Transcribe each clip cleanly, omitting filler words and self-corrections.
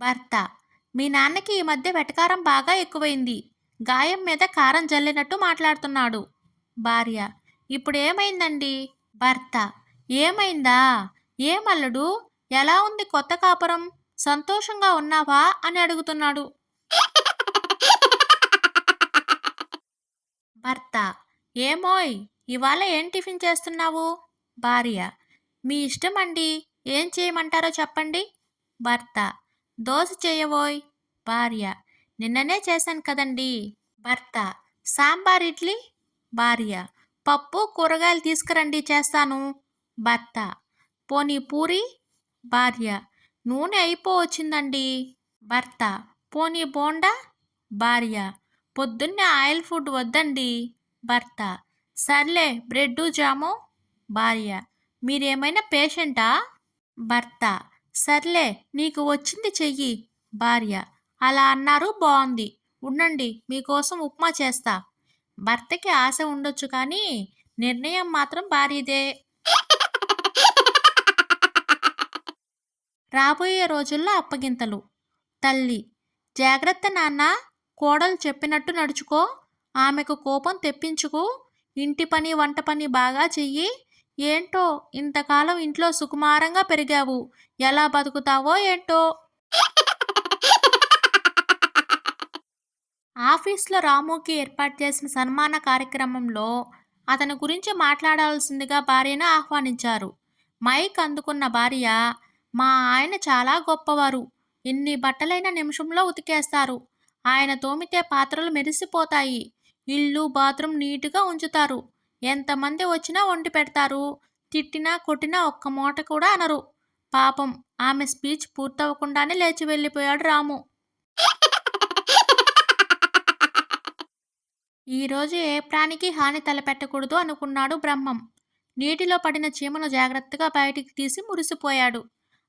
భర్త: మీ నాన్నకి ఈ మధ్య వెటకారం బాగా ఎక్కువైంది. గాయం మీద కారం జల్లినట్టు మాట్లాడుతున్నాడు. భార్య: ఇప్పుడేమైందండి? భర్త: ఏమైందా? ఏమల్లుడు? ఎలా ఉంది కొత్త కాపురం? సంతోషంగా ఉన్నావా అని అడుగుతున్నాడు. భర్త: ఏమోయ్, ఇవాళ ఏం టిఫిన్ చేస్తున్నావు? భార్య: మీ ఇష్టం అండి, ఏం చేయమంటారో చెప్పండి. భర్త: దోశ చేయవోయ్. భార్య: నిన్ననే చేశాను కదండి. భర్త: సాంబార్ ఇడ్లీ. భార్య: పప్పు కూరగాయలు తీసుకురండి చేస్తాను. భర్త: పోనీ పూరి. భార్య: నూనె అయిపోవచ్చిందండి. భర్త: పోనీ బోండా. భార్య: పొద్దున్నే ఆయిల్ ఫుడ్ వద్దండి. భర్త: సర్లే బ్రెడ్డు జాము. భార్య: మీరేమైనా పేషెంటా? భర్త: సర్లే నీకు వచ్చింది చెయ్యి. భార్య: అలా అన్నారు బాగుంది, ఉండండి మీకోసం ఉప్మా చేస్తా. భర్తకి ఆశ ఉండొచ్చు కానీ నిర్ణయం మాత్రం భార్యదే. రాబోయే రోజుల్లో అప్పగింతలు. తల్లి: జాగ్రత్త నాన్న, కోడలు చెప్పినట్టు నడుచుకో, ఆమెకు కోపం తెప్పించుకు, ఇంటి పని వంట పని బాగా చెయ్యి. ఏంటో ఇంతకాలం ఇంట్లో సుకుమారంగా పెరిగావు, ఎలా బతుకుతావో ఏంటో. ఆఫీస్లో రాముకి ఏర్పాటు చేసిన సన్మాన కార్యక్రమంలో అతని గురించి మాట్లాడాల్సిందిగా భార్యను ఆహ్వానించారు. మైక్ అందుకున్న భార్య: మా ఆయన చాలా గొప్పవారు, ఎన్ని బట్టలైన నిమిషంలో ఉతికేస్తారు. ఆయన తోమితే పాత్రలు మెరిసిపోతాయి. ఇల్లు బాత్రూమ్ నీటుగా ఉంచుతారు. ఎంతమంది వచ్చినా వండి పెడతారు. తిట్టినా కొట్టినా ఒక్క మాట కూడా అనరు. పాపం, ఆమె స్పీచ్ పూర్తవకుండానే లేచి వెళ్ళిపోయాడు రాము. ఈరోజు ఏ ప్రాణికి హాని తలపెట్టకూడదు అనుకున్నాడు బ్రహ్మం. నీటిలో పడిన చీమను జాగ్రత్తగా బయటికి తీసి మురిసిపోయాడు.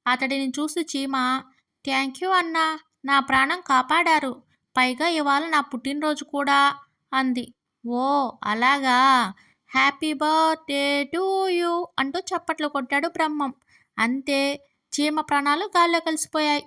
అతడిని చూసి చీమ: థ్యాంక్యూ అన్నా, నా ప్రాణం కాపాడారు. పైగా ఇవాళ నా పుట్టినరోజు కూడా అంది. ఓ అలాగా, హ్యాపీ బర్త్డే టు యూ అంటూ చప్పట్లు కొట్టాడు బ్రహ్మం. అంతే, చీమ ప్రాణాలు గాల్లో కలిసిపోయాయి.